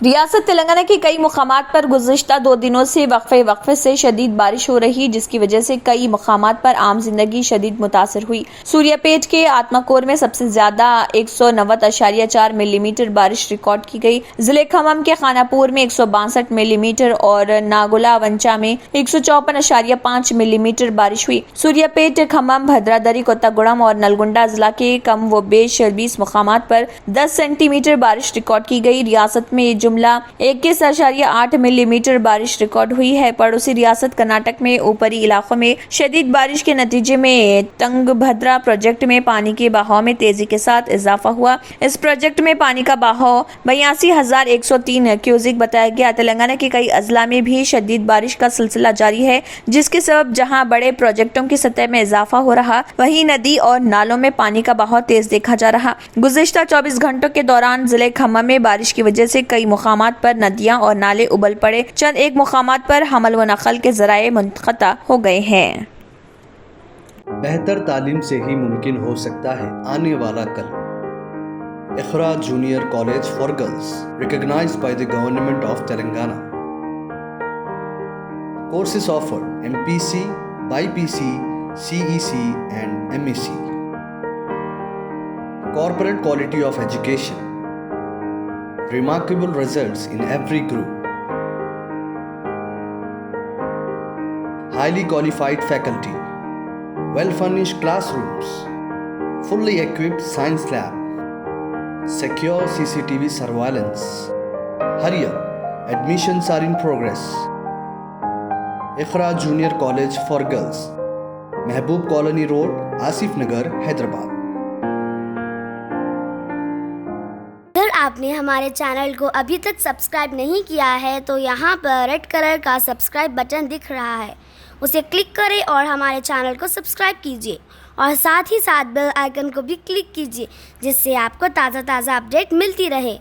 रियासत तेलंगाना के कई मुकामात पर गुज़िश्ता 2 दिनों से वक्फे से शदीद बारिश हो रही, जिसकी वजह से कई मुकामात पर आम जिंदगी शदीद मुतासर हुई। सूर्यापेट के आत्माकोर में सबसे ज्यादा 190.4 मिलीमीटर बारिश रिकॉर्ड की गई। जिले खम्मम के खानापुर में 162 मिलीमीटर और नागोला वंचा में 154.5 मिलीमीटर बारिश हुई। सूर्यापेट, खम्मम, भद्रादरी, कोत्तागुड़म और नलगुंडा जिला के कम व बेश 20 मुकामात पर 10 सेंटीमीटर बारिश रिकॉर्ड की गई। रियासत में जुमला 21.8 मिलीमीटर बारिश रिकॉर्ड हुई है। पड़ोसी रियासत कर्नाटक में ऊपरी इलाकों में शदीद बारिश के नतीजे में तंगभद्रा प्रोजेक्ट में पानी के बहाव में तेजी के साथ इजाफा हुआ। इस प्रोजेक्ट में पानी का बहाव 82,103 क्यूसिक बताया गया। तेलंगाना के कई अजला में भी शदीद बारिश का सिलसिला जारी है, जिसके सबब जहां बड़े प्रोजेक्टों की सतह में इजाफा हो रहा, वहीं नदी और नालों में पानी का बहाव तेज देखा जा रहा। गुज़िश्ता 24 घंटों के दौरान जिले खम्मम में बारिश की वजह से कई मुकामात पर नदियां और नाले उबल पड़े। चंद एक मुकामात पर हमल व नकल के ज़राए मुनक़ता हो गए हैं। बेहतर तालीम से ही मुमकिन हो सकता है आने वाला कल। Iqra junior college for girls, recognized by the Government of Telangana. Courses offered: MPC, BPC, CEC and MEC. Corporate quality of education. Remarkable results in every group. Highly qualified faculty. Well-furnished classrooms. Fully equipped science lab. Secure CCTV surveillance. Hurry up, admissions are in progress. Iqra Junior College for Girls, Mehboob Colony Road, Asif Nagar, Hyderabad. अगर आपने हमारे channel को अभी तक subscribe नहीं किया है तो यहाँ पर रेड कलर का सब्सक्राइब बटन दिख रहा है, उसे क्लिक करें और हमारे चैनल को सब्सक्राइब कीजिए और साथ ही साथ बेल आइकन को भी क्लिक कीजिए, जिससे आपको ताज़ा अपडेट मिलती रहे।